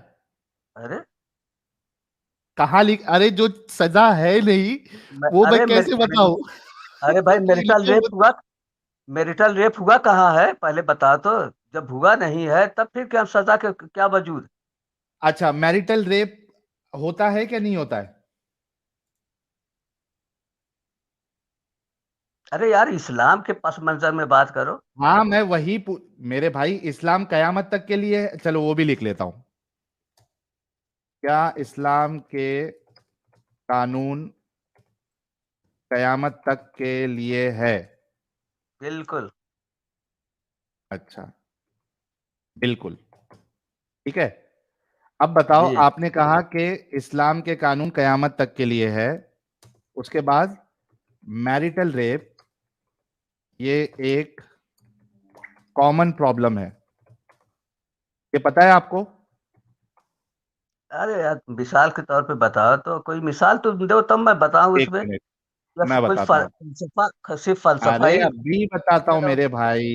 अरे कहाँ लिख, अरे जो सजा है नहीं वो मैं अरे कैसे बताऊं? अरे भाई, मेरिटल लिखा रेप होता। हुआ। मेरिटल रेप हुआ कहाँ है, पहले बता तो। जब हुआ नहीं है तब फिर क्या सजा के क्या वजूद? अच्छा, मैरिटल रेप होता है क्या नहीं होता है? अरे यार, इस्लाम के पस मंजर में बात करो। हाँ मैं वही मेरे भाई, इस्लाम कयामत तक के लिए है, चलो वो भी लिख लेता हूं। क्या इस्लाम के कानून कयामत तक के लिए है? बिल्कुल। अच्छा, बिल्कुल। ठीक है। अब बताओ, जी। आपने कहा कि इस्लाम के कानून कयामत तक के लिए है, उसके बाद मैरिटल रेप ये एक कॉमन प्रॉब्लम है, ये पता है आपको? अरे यार, मिसाल के तौर पे बताओ तो, कोई मिसाल तो दो तब मैं बताऊं एक उसमें। मिनट, या मैं कोई बताता हूं। फलसफा, सिर्फ फलसफा अरे ही? अभी बताता हूं मेरे भाई,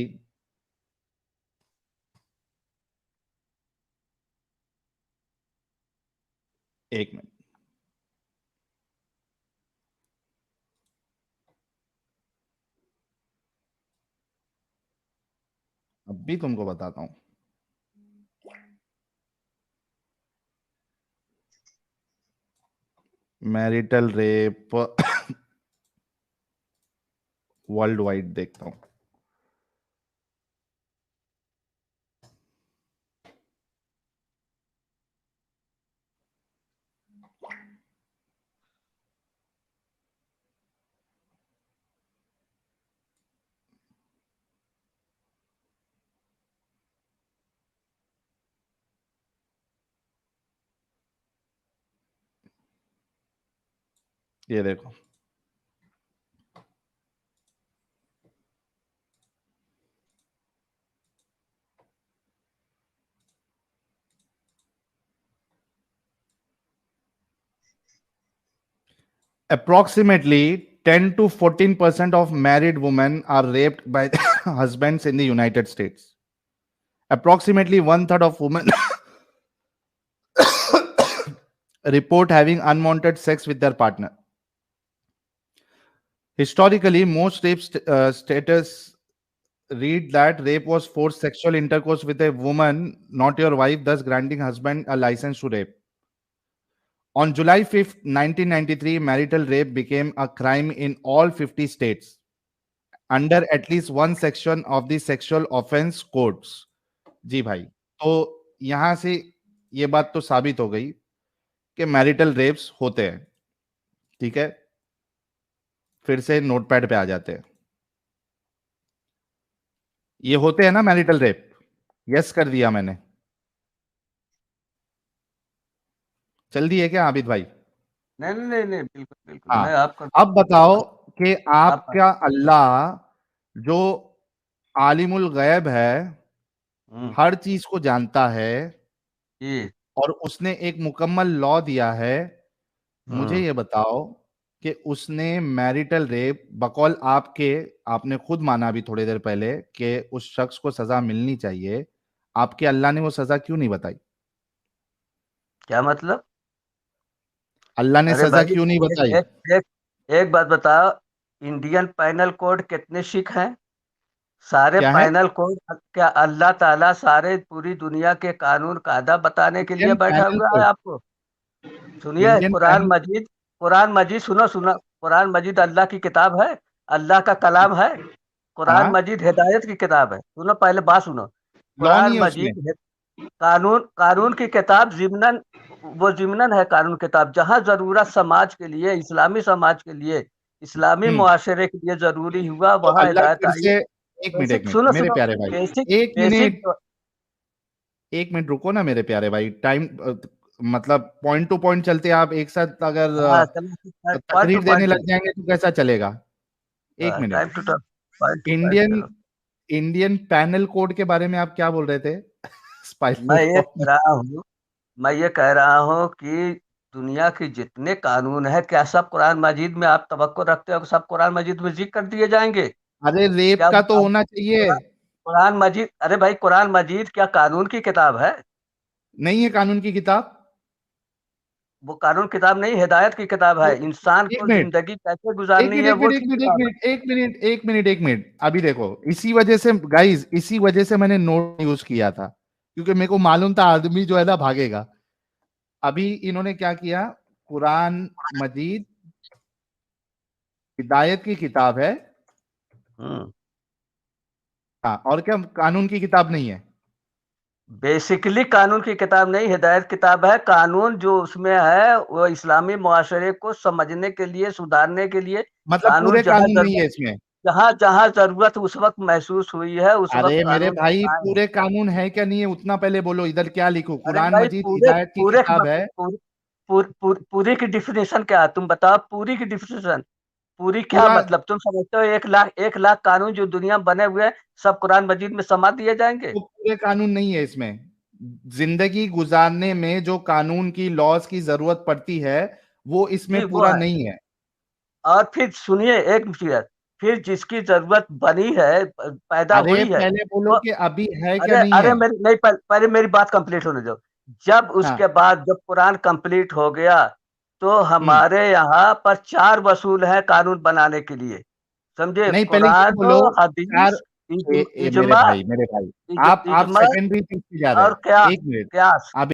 एक मिनट। अभी तुमको बताता हूं। मैरिटल रेप वर्ल्ड वाइड देखता हूं। ये देखो, approximately 10 to 14% of married women are raped by husbands in the United States. Approximately 1/3 of women report having unwanted sex with their partner. Historically, most rape status read that rape was forced sexual intercourse with a woman, not your wife, thus granting husband a license to rape. On July 5th, 1993, marital rape became a crime in all 50 states under at least one section of the sexual offense codes. जी भाई, तो यहां से ये बात तो साबित हो गई कि मैरिटल रेप्स होते हैं। ठीक है, फिर से नोटपैड पे आ जाते हैं। ये होते हैं ना मैरिटल रेप? यस कर दिया मैंने। जल्दी है क्या आबिद भाई? नहीं नहीं नहीं नहीं, बिल्कुल बिल्कुल, हाँ, मैं आपका अब बताओ कि आपका अल्लाह जो आलिमुल गैब है, हर चीज को जानता है जी और उसने एक मुकम्मल लॉ दिया है। मुझे ये बताओ कि उसने मैरिटल रेप बकौल आपके, आपने खुद माना भी थोड़ी देर पहले कि उस शख्स को सजा मिलनी चाहिए, आपके अल्लाह ने वो सजा क्यों नहीं बताई? क्या मतलब? अल्लाह ने अरे सजा भाई क्यों नहीं एक बताई? एक एक एक बात बताओ, इंडियन पैनल कोड कितने सिख हैं? सारे क्या है? पैनल कोड क्या अल्लाह ताला सारे पूरी दुनिया के कानून कायदा बताने के लिए इंडियन बैठा पैनल हुआ है कोड, आपको? सुनिए, इंडियन पैनल, कुरान मजीद सुनो सुनो, कुरान मजीद अल्लाह की किताब है, अल्लाह का कलाम है। कुरान हाँ, मजीद हिदायत की किताब है। सुनो, पहले बात सुनो। लॉ नहीं कुरान है उसमें। मजीद कानून कानून की किताब जिमनन, वो जिमनन है कानून किताब, जहां जरूरत समाज के लिए, इस्लामी समाज के लिए, इस्लामी मुआशरे के लिए जरूरी हुआ, तो वहां अल्लाह हिदायत फिर आई। से, एक मिनट बेसिक एक सुनो मिनट मेरे सुनो, प्यारे भाई, बेसिक एक बेसिक मिनट एक मिनट रुको ना मेरे प्यारे भाई। टाइम मतलब पॉइंट टू पॉइंट चलते, आप एक साथ अगर हाँ, चलो पॉइंट टू तकरीर देने पॉइंट लग चलो। जाएंगे तो कैसा चलेगा? एक minute. Time two point two point Indian चलो। इंडियन पैनल कोड के बारे में आप क्या बोल रहे थे? मैं स्पाइनल ये कह कॉर्ड। रहा हूँ मैं ये कह रहा हूँ कि दुनिया के जितने कानून है, क्या सब कुरान मजीद में आप तवक्को रखते हो कि सब कुरान मजीद में जिक्र कर दिए जाएंगे? अरे रेप क्या का तो वो होना चाहिए। कुरान कुरान मजीद, अरे भाई कुरान मजीद क्या कानून की किताब है? नहीं है कानून की किताब? वो कानून किताब नहीं, हिदायत की किताब है। तो इंसान एक को मिनट जिंदगी कैसे एक गुजारनी मिनट है एक वो मिनट एक की मिनट एक किताब है। मिनट एक मिनट एक मिनट एक मिनट अभी देखो, इसी वजह से गाइस, इसी वजह से मैंने नोट यूज किया था, क्योंकि मेरे को मालूम था आदमी जो है ना भागेगा। अभी इन्होंने क्या किया? कुरान मजीद हिदायत की किताब है। हम्म। हाँ, और क्या कानून की किताब नहीं है? बेसिकली कानून की किताब नहीं, हिदायत किताब है। कानून जो उसमें है वो इस्लामी मुआशरे को समझने के लिए, सुधारने के लिए। मतलब कानून पूरे कानून नहीं है इसमें? जहाँ जहाँ जरूरत उस वक्त महसूस हुई है, उस वक्त अरे मेरे कानून भाई, बनाए हैं। पूरे कानून है क्या नहीं है उतना पहले बोलो। इधर क्या लिखो? अरे कुरान भाई मजीद पूरे हिदायत की पूरे किताब है। पूरी की डिफिनेशन क्या है? तुम बताओ पूरी की डिफिनेशन। पूरी क्या पूरा मतलब? तुम समझते हो 1 लाख कानून जो दुनिया में बने हुए हैं सब कुरान मजीद में समा दिए जाएंगे? तो पूरे कानून नहीं है इसमें। जिंदगी गुजारने में जो कानून की लॉज की जरूरत पड़ती है वो इसमें जी वो पूरा है। नहीं है। और फिर सुनिए एक मिनट, फिर जिसकी जरूरत बनी है, पैदा अरे हुई है, पहले बोलो वो कि अभी है क्या अरे नहीं अरे है। मेरी नहीं, पहले मेरी बात कंप्लीट होने दो। जब हाँ। उसके बाद जब कुरान कंप्लीट हो गया, तो हम्म। हमारे यहाँ पर 4 वसूल हैं कानून बनाने के लिए। समझे? नहीं, पहले ये कुरान, बोलो। चार, हदीस, मेरे इजमा, भाई, मेरे भाई, आप इजमा सेकेंडरी चीज पे जा रहे और हैं। क्या एक मिनट। क्यास। आप